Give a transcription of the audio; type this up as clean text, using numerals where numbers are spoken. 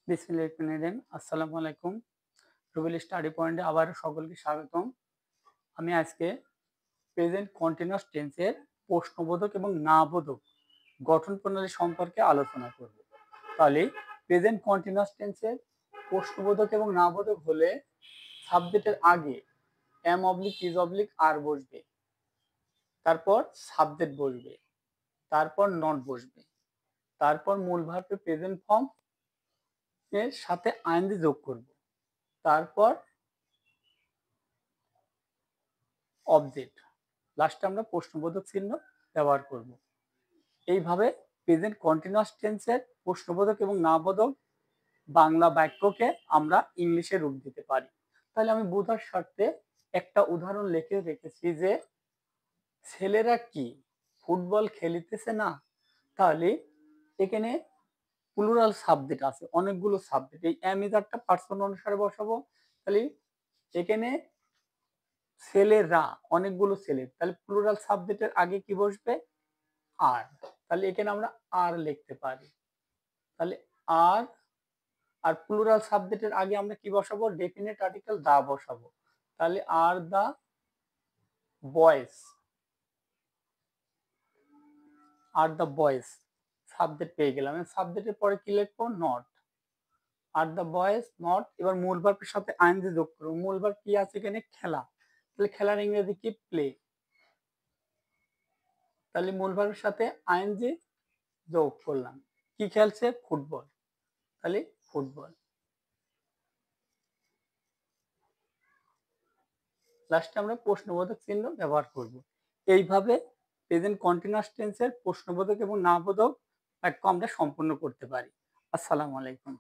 বিসমিল্লাহির আসসালামু আলাইকুম। রুবেল স্টাডি পয়েন্টে আবারও সকলকে স্বাগতম। আমি আজকে প্রেজেন্ট কন্টিনিউয়াস টেন্সের প্রশ্নবোধক এবং না বোধক গঠন প্রণালী সম্পর্কে আলোচনা করব। তাহলে প্রেজেন্ট কন্টিনিউয়াস টেন্সের প্রশ্নবোধক এবং না বোধক হলে সাবজেক্টের আগে এম অবলিক ইজ অবলিক আর বসবে, তারপর সাবজেক্ট বসবে, তারপর নট বসবে, তারপর মূল ভার্বের প্রেজেন্ট ফর্ম এর সাথে আইএনজি যোগ করব, তারপর অবজেক্ট, লাস্টে আমরা প্রশ্নবোধক চিহ্ন ব্যবহার করব। এইভাবে প্রেজেন্ট কন্টিনিউয়াস টেন্সের প্রশ্নবোধক এবং না বোধক বাংলা বাক্যকে আমরা ইংলিশে রূপ দিতে পারি। তাহলে আমি বোঝার স্বার্থে একটা উদাহরণ লিখে রেখেছি যে ছেলেরা কি ফুটবল খেলিতেছে না। তাহলে এখানে প্লুরাল সাবজেক্ট আছে, অনেকগুলো সাবজেক্ট। এই এম ইজ একটা পার্সন অনুসারে বসাবো। তাহলে এখানে ছেলেরা, অনেকগুলো ছেলে, তাহলে প্লুরাল সাবজেক্টের আগে কি বসবে? আর। তাহলে এখানে আমরা আর লিখতে পারি। তাহলে আর, আর প্লুরাল সাবজেক্টের আগে আমরা কি বসাবো? ডেফিনিট আর্টিকেল দা বসাবো। তাহলে are the boys, are the boys subject পেয়ে গেলাম। সাবজেক্টের পরে কি লিখবো? Not. Are the boys not. এবার মূল ভার্বের সাথে আইএনজি যোগ করবো। মূল ভার্ব কি আছে এখানে? খেলা। তাহলে খেলার ইংরেজি কি? প্লে। তাহলে মূল ভার্বের সাথে আইএনজি যোগ করলাম। কি খেলছে? ফুটবল। তাহলে ফুটবল। লাস্টে আমরা প্রশ্নবোধক চিহ্ন ব্যবহার করব। এইভাবে প্রেজেন্ট কন্টিনিউয়াস টেন্সের প্রশ্নবোধক এবং না বোধক বাক্য আমরা সম্পূর্ণ করতে পারি। আসসালামু আলাইকুম।